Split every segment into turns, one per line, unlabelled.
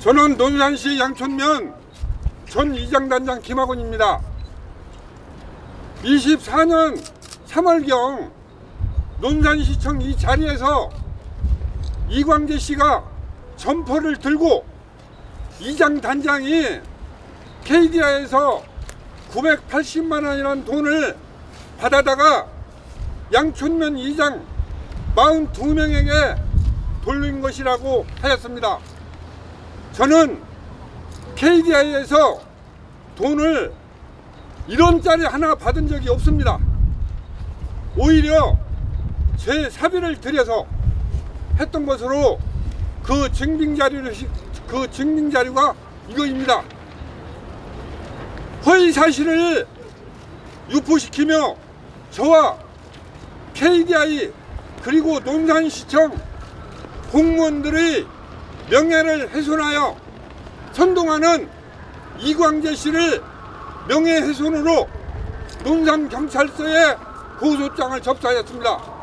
저는 논산시 양촌면 전 이장단장 김학원입니다. 24년 3월경 논산시청 이 자리에서 이광재 씨가 점퍼를 들고 이장단장이 KDI에서 980만 원이라는 돈을 받아다가 양촌면 이장 42명에게 돌린 것이라고 하였습니다. 저는 KDI에서 돈을 1원짜리 하나 받은 적이 없습니다. 오히려 제 사비를 들여서 했던 것으로 그 증빙자료가 이거입니다. 허위 사실을 유포시키며 저와 KDI 그리고 논산시청 공무원들의 명예를 훼손하여 선동하는 이광재 씨를 명예훼손으로 논산경찰서에 고소장을 접수하였습니다.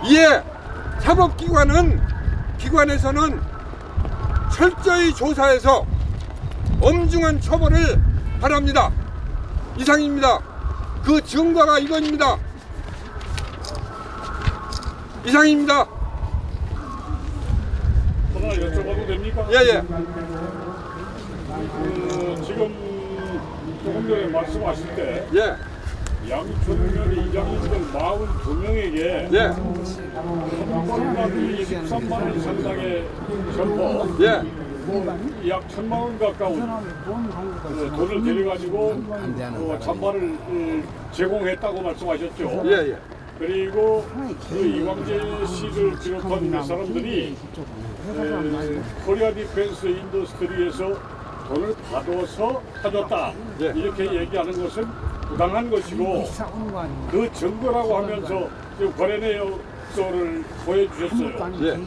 이에 사법기관에서는 철저히 조사해서 엄중한 처벌을 바랍니다. 이상입니다. 그 증거가 이겁니다. 이상입니다.
하나 여쭤봐도 됩니까?
예예.
지금 조금 전에 말씀하실 때
예.
양촌면 이장님들 42명에게
예.
한 번만 23만 원 상당의 점포
예.
약 1,000만 원 가까운 돈을 들여가지고 잔발을 제공했다고 말씀하셨죠.
예예.
그리고 그 이광재 씨를 비롯한 몇 사람들이 코리아 디펜스 인더스트리에서 돈을 받아서 가졌다
예.
이렇게 얘기하는 것은 부당한 것이고 그 증거라고 하면서 지금 거래 내역서를 보여주셨어요.
예.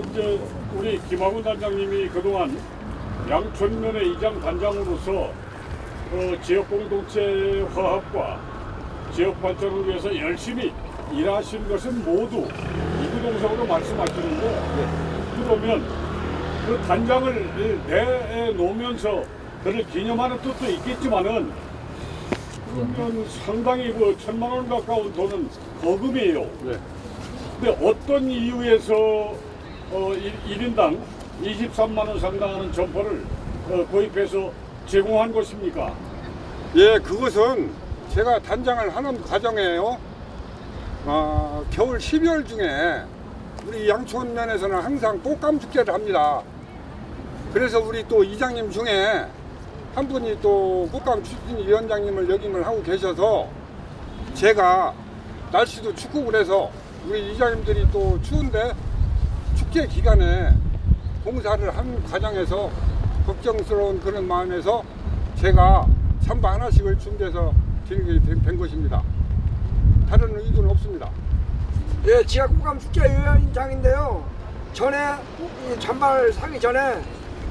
이제 우리 김학원 단장님이 그동안 양촌면의 이장 단장으로서 지역 공동체 화합과 지역 발전을 위해서 열심히 일하신 것은 모두 이구동성으로 말씀하시는데 그러면 그 단장을 내놓으면서 그를 기념하는 뜻도 있겠지만은 그러면 상당히 그 1,000만 원 가까운 돈은 거금이에요.
네.
근데 어떤 이유에서 1인당 23만 원 상당하는 점포를 구입해서 제공한 것입니까?
예, 그것은 제가 단장을 하는 과정에요. 겨울 12월 중에 우리 양촌면에서는 항상 꽃감 축제를 합니다. 그래서 우리 또 이장님 중에 한 분이 또 꽃감 추진위원장님을 역임을 하고 계셔서 제가 날씨도 춥고 그래서 우리 이장님들이 또 추운데 축제 기간에 봉사를 한 과정에서 걱정스러운 그런 마음에서 제가 찬바 하나씩을 준비해서 드리게 된 것입니다. 다른 의도는 없습니다.
예, 지하 꽃감 축제 위원장인데요. 전에 이 잔발 사기 전에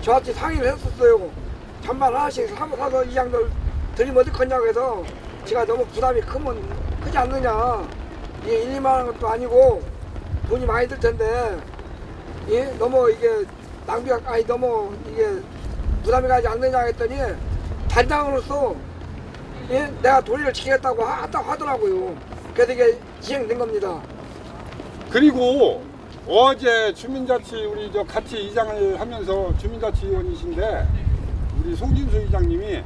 저한테 상의를 했었어요. 잔발 하나씩 사서 이장들 드리면 어떡하냐고 해서 제가 너무 부담이 크지 않느냐. 이게 1, 2만 원 것도 아니고 돈이 많이 들 텐데 예? 너무 이게 낭비가 너무 이게 부담이 가지 않느냐 했더니 단장으로서 예? 내가 도리를 지키겠다고 하더라고요. 그래서 이게 진행된 겁니다.
그리고 어제 주민자치 우리 저 같이 이장을 하면서 주민자치위원이신데 우리 송진수 이장님이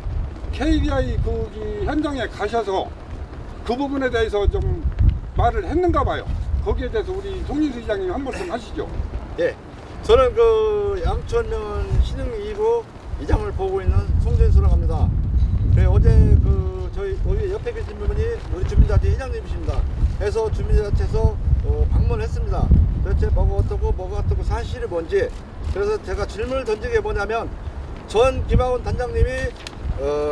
KDI 거기 현장에 가셔서 그 부분에 대해서 좀 말을 했는가 봐요. 거기에 대해서 우리 송진수 이장님 한 말씀 하시죠.
예, 저는 그 양촌면 신흥 2구 이장을 보고 있는 송진수라고 합니다. 어제 그 저희 여기 옆에 계신 분이 우리 주민자치 회장님이십니다. 해서 주민자치에서 방문했습니다. 도대체 뭐가 어떻고 사실이 뭔지. 그래서 제가 질문을 던진 게 뭐냐면 전 김학원 단장님이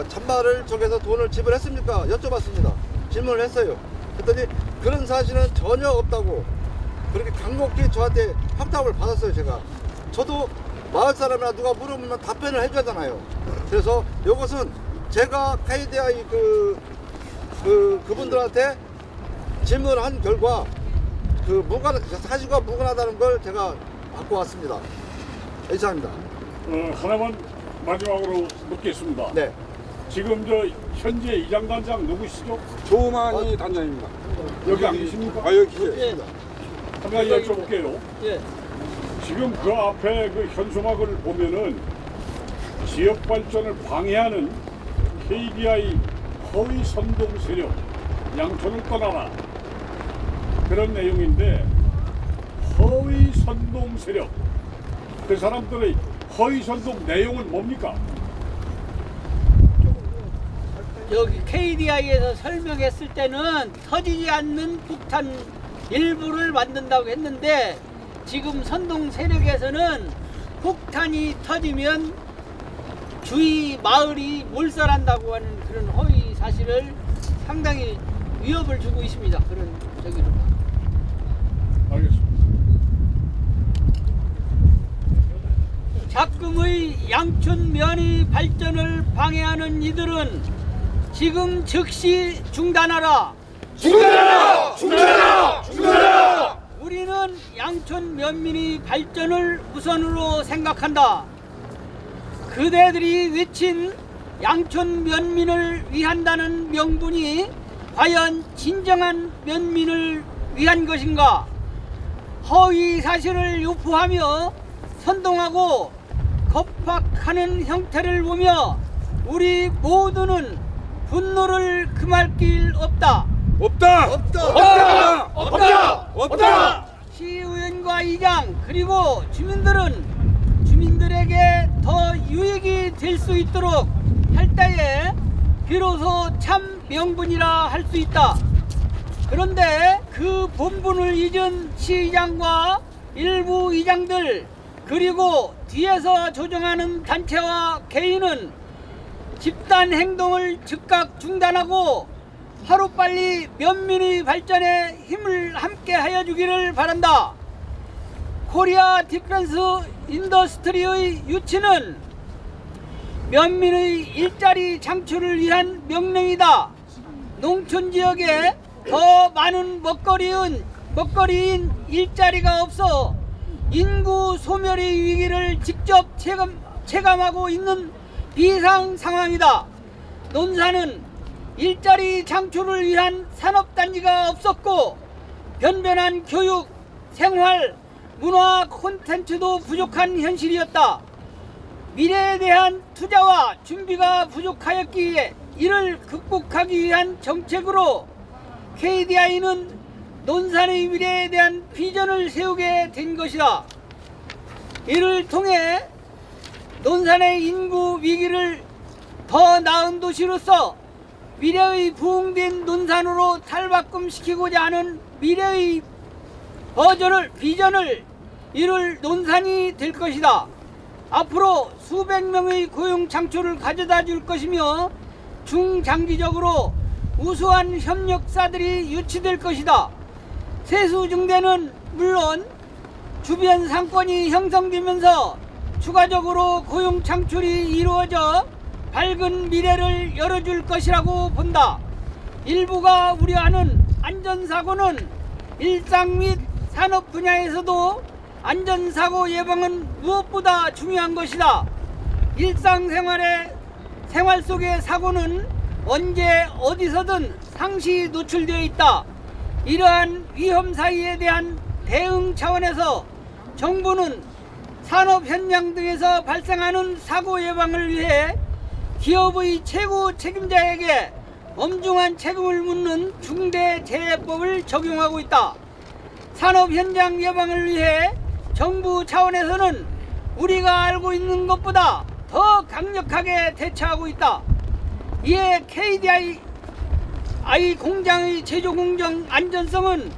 잔발을 쪽에서 돈을 지불했습니까? 여쭤봤습니다. 질문을 했어요. 그랬더니 그런 사실은 전혀 없다고 그렇게 간곡히 저한테 확답을 받았어요. 저도 마을 사람이나 누가 물어보면 답변을 해주잖아요. 그래서 이것은 제가 KDI 그분들한테 질문을 한 결과 사실과 무관하다는 걸 제가 갖고 왔습니다. 이상입니다.
하나만 마지막으로 묻겠습니다.
네.
지금 저 현재 이장단장 누구시죠?
조만희 단장입니다.
여기 안 계십니까?
아, 여기 계세요.
예.
한 가지 여쭤볼게요.
예.
지금 그 앞에 그 현수막을 보면은 지역 발전을 방해하는 KDI 허위 선동 세력 양촌을 떠나라 그런 내용인데 허위 선동 세력 그 사람들의 허위 선동 내용은 뭡니까?
여기 KDI에서 설명했을 때는 터지지 않는 폭탄 일부를 만든다고 했는데 지금 선동 세력에서는 폭탄이 터지면 주위 마을이 몰살한다고 하는 그런 허위 사실을 상당히 위협을 주고 있습니다. 그런 저기로.
알겠습니다.
작금의 양촌 면의 발전을 방해하는 이들은 지금 즉시 중단하라.
중단하라! 중단하라! 중단하라!
우리는 양촌 면민의 발전을 우선으로 생각한다. 그대들이 외친 양촌 면민을 위한다는 명분이 과연 진정한 면민을 위한 것인가? 허위 사실을 유포하며 선동하고 겁박하는 형태를 보며 우리 모두는 분노를 금할 길 없다.
없다!
없다! 없다! 없다!
시의원과 이장 그리고 주민들에게 더 유익이 될 수 있도록 할 때에 비로소 참 명분이라 할 수 있다. 그런데 그 본분을 잊은 시의장과 일부 이장들 그리고 뒤에서 조정하는 단체와 개인은 집단 행동을 즉각 중단하고 하루빨리 면민의 발전에 힘을 함께 하여 주기를 바란다. 코리아 디펜스 인더스트리의 유치는 면민의 일자리 창출을 위한 명령이다. 농촌 지역에 더 많은 먹거리인 일자리가 없어 인구 소멸의 위기를 직접 체감하고 있는 비상 상황이다. 논산은 일자리 창출을 위한 산업단지가 없었고 변변한 교육, 생활, 문화 콘텐츠도 부족한 현실이었다. 미래에 대한 투자와 준비가 부족하였기에 이를 극복하기 위한 정책으로 KDI는 논산의 미래에 대한 비전을 세우게 된 것이다. 이를 통해 논산의 인구 위기를 더 나은 도시로서 미래의 부흥된 논산으로 탈바꿈시키고자 하는 미래의 비전을 이룰 논산이 될 것이다. 앞으로 수백 명의 고용 창출을 가져다 줄 것이며 중장기적으로 우수한 협력사들이 유치될 것이다. 세수중대는 물론 주변 상권이 형성되면서 추가적으로 고용 창출이 이루어져 밝은 미래를 열어줄 것이라고 본다. 일부가 우려하는 안전사고는 일상 및 산업 분야에서도 안전사고 예방은 무엇보다 중요한 것이다. 생활 속의 사고는 언제 어디서든 상시 노출되어 있다. 이러한 위험 사이에 대한 대응 차원에서 정부는 산업 현장 등에서 발생하는 사고 예방을 위해 기업의 최고 책임자에게 엄중한 책임을 묻는 중대재해법을 적용하고 있다. 산업 현장 예방을 위해 정부 차원에서는 우리가 알고 있는 것보다 더 강력하게 대처하고 있다. 이에 KDI 공장의 제조 공정 안전성은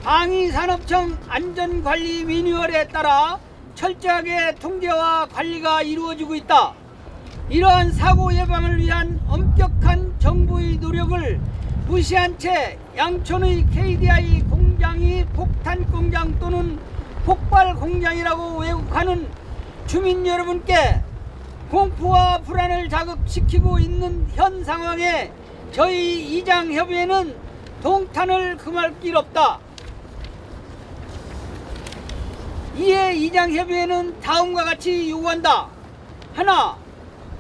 방위산업청 안전관리 매뉴얼에 따라 철저하게 통제와 관리가 이루어지고 있다. 이러한 사고 예방을 위한 엄격한 정부의 노력을 무시한 채 양촌의 KDI 공장이 폭탄 공장 또는 폭발 공장이라고 왜곡하는 주민 여러분께 공포와 불안을 자극시키고 있는 현 상황에 저희 이장협의회는 동탄을 금할 길 없다. 이에 이장협의회는 다음과 같이 요구한다. 하나,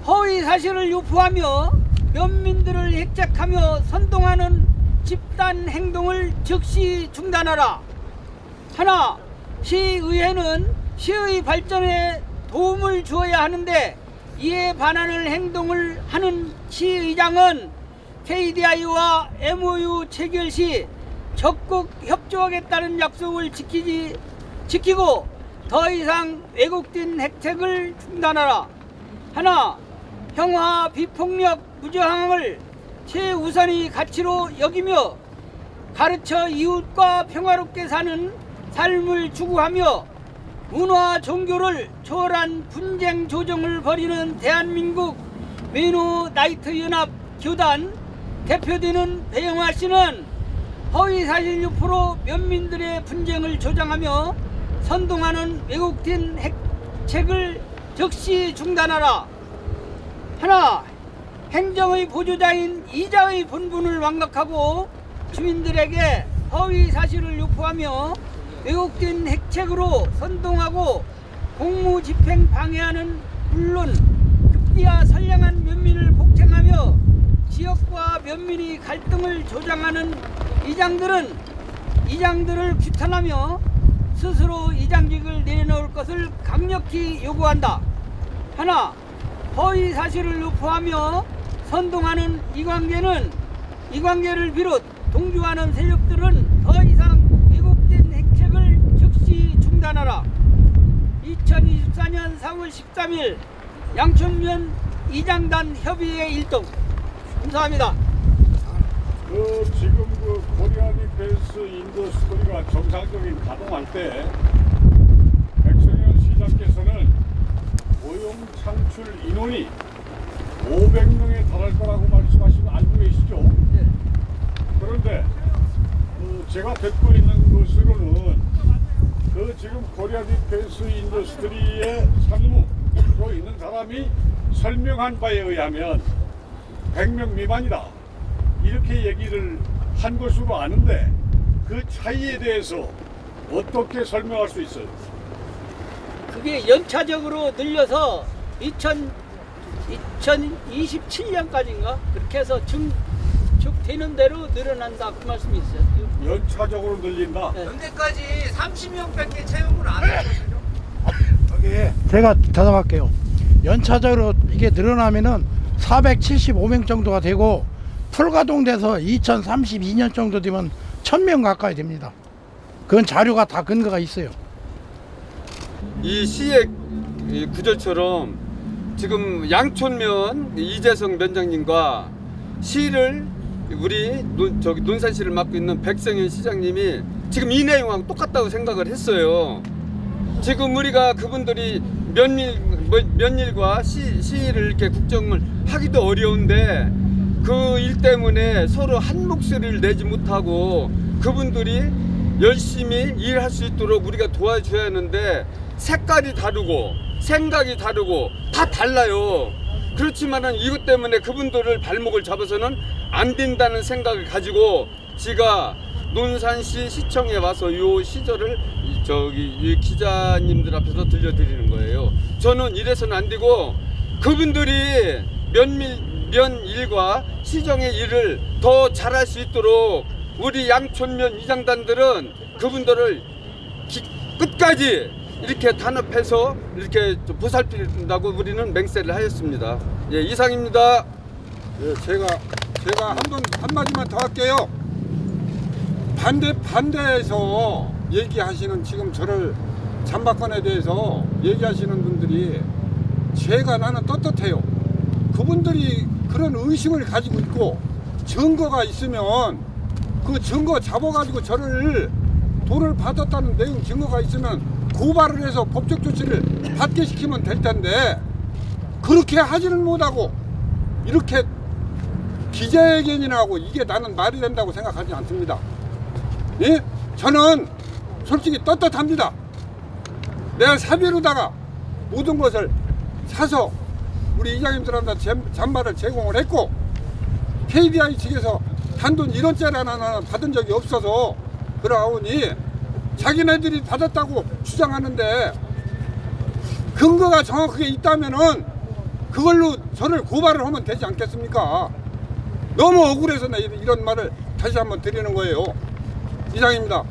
허위 사실을 유포하며 면민들을 획책하며 선동하는 집단 행동을 즉시 중단하라. 하나, 시의회는 시의 발전에 도움을 주어야 하는데 이에 반하는 행동을 하는 시의장은 KDI와 MOU 체결 시 적극 협조하겠다는 약속을 지키고 더 이상 왜곡된 획책을 중단하라. 하나, 평화, 비폭력, 무저항을 최우선의 가치로 여기며 가르쳐 이웃과 평화롭게 사는 삶을 추구하며 문화, 종교를 초월한 분쟁 조정을 벌이는 대한민국 메노나이트 연합 교단 대표되는 배영화 씨는 허위사실 유포로 면민들의 분쟁을 조장하며 선동하는 왜곡된 획책을 즉시 중단하라. 하나, 행정의 보조자인 이자의 본분을 완각하고 주민들에게 허위 사실을 유포하며 왜곡된 획책으로 선동하고 공무 집행 방해하는 물론 급기야 선량한 면민을 폭행하며 지역과 면민의 갈등을 조장하는 이장들을 규탄하며 스스로 이장직을 내려놓을 것을 강력히 요구한다. 하나, 허위 사실을 유포하며 선동하는 이관계를 비롯 동조하는 세력들은 더 이상 왜곡된 획책을 즉시 중단하라. 2024년 4월 13일 양천면 이장단 협의회 일동. 감사합니다.
지금 코리아 디펜스 인더스트리가 정상적인 가동할 때 백성현 시장께서는 고용 창출 인원이 500명에 달할 거라고 말씀하시면 알고 계시죠?
네.
그런데 제가 듣고 있는 것으로는 지금 코리아 디펜스 인더스트리의 상무로 있는 사람이 설명한 바에 의하면 100명 미만이다 이렇게 얘기를 한 것으로 아는데 그 차이에 대해서 어떻게 설명할 수 있어요?
그게 연차적으로 늘려서 2027년까지인가 그렇게 해서 되는 대로 늘어난다 그 말씀이 있어요.
연차적으로 늘린다?
네.
현재까지 30명밖에 채용을 안 했거든요.
제가 대답할게요. 연차적으로 이게 늘어나면은 475명 정도가 되고 풀가동돼서 2032년 정도 되면 1000명 가까이 됩니다. 그건 자료가 다 근거가 있어요.
이 시의 구절처럼 지금 양촌면 이재성 면장님과 시를 우리 논산시를 맡고 있는 백성현 시장님이 지금 이 내용하고 똑같다고 생각을 했어요. 지금 우리가 그분들이 면일과 시를 이렇게 국정을 하기도 어려운데 그 일 때문에 서로 한 목소리를 내지 못하고 그분들이 열심히 일할 수 있도록 우리가 도와줘야 하는데 색깔이 다르고 생각이 다르고 다 달라요. 그렇지만은 이것 때문에 그분들을 발목을 잡아서는 안 된다는 생각을 가지고 제가 논산시 시청에 와서 요 시절을 이 기자님들 앞에서 들려드리는 거예요. 저는 이래서는 안 되고 그분들이 면일과 시정의 일을 더 잘할 수 있도록 우리 양촌면 이장단들은 그분들을 끝까지 이렇게 단합해서 이렇게 보살핀다고 우리는 맹세를 하였습니다. 예, 이상입니다.
예, 제가 한마디만 더 할게요. 반대에서 얘기하시는 지금 저를 잠박건에 대해서 얘기하시는 분들이 제가 나는 떳떳해요. 그분들이 그런 의심을 가지고 있고 증거가 있으면 그 증거 잡아가지고 저를 돈을 받았다는 내용 증거가 있으면 고발을 해서 법적 조치를 받게 시키면 될 텐데 그렇게 하지는 못하고 이렇게 기자회견이나 하고 이게 나는 말이 된다고 생각하지 않습니다. 예? 저는 솔직히 떳떳합니다. 내가 사비로다가 모든 것을 사서 우리 이장님들한테 잔말을 제공을 했고 KDI 측에서 단돈 1원짜리 하나 받은 적이 없어서 그러하오니 자기네들이 받았다고 주장하는데 근거가 정확하게 있다면은 그걸로 저를 고발을 하면 되지 않겠습니까? 너무 억울해서 나 이런 말을 다시 한번 드리는 거예요. 이상입니다.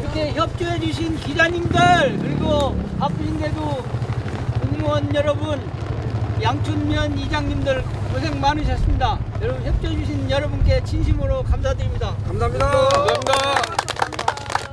이렇게 협조해 주신 기자님들 그리고 바쁘신데도 공무원 여러분, 양촌면 이장님들 고생 많으셨습니다. 여러분 협조해 주신 여러분께 진심으로 감사드립니다.
감사합니다.
감사합니다.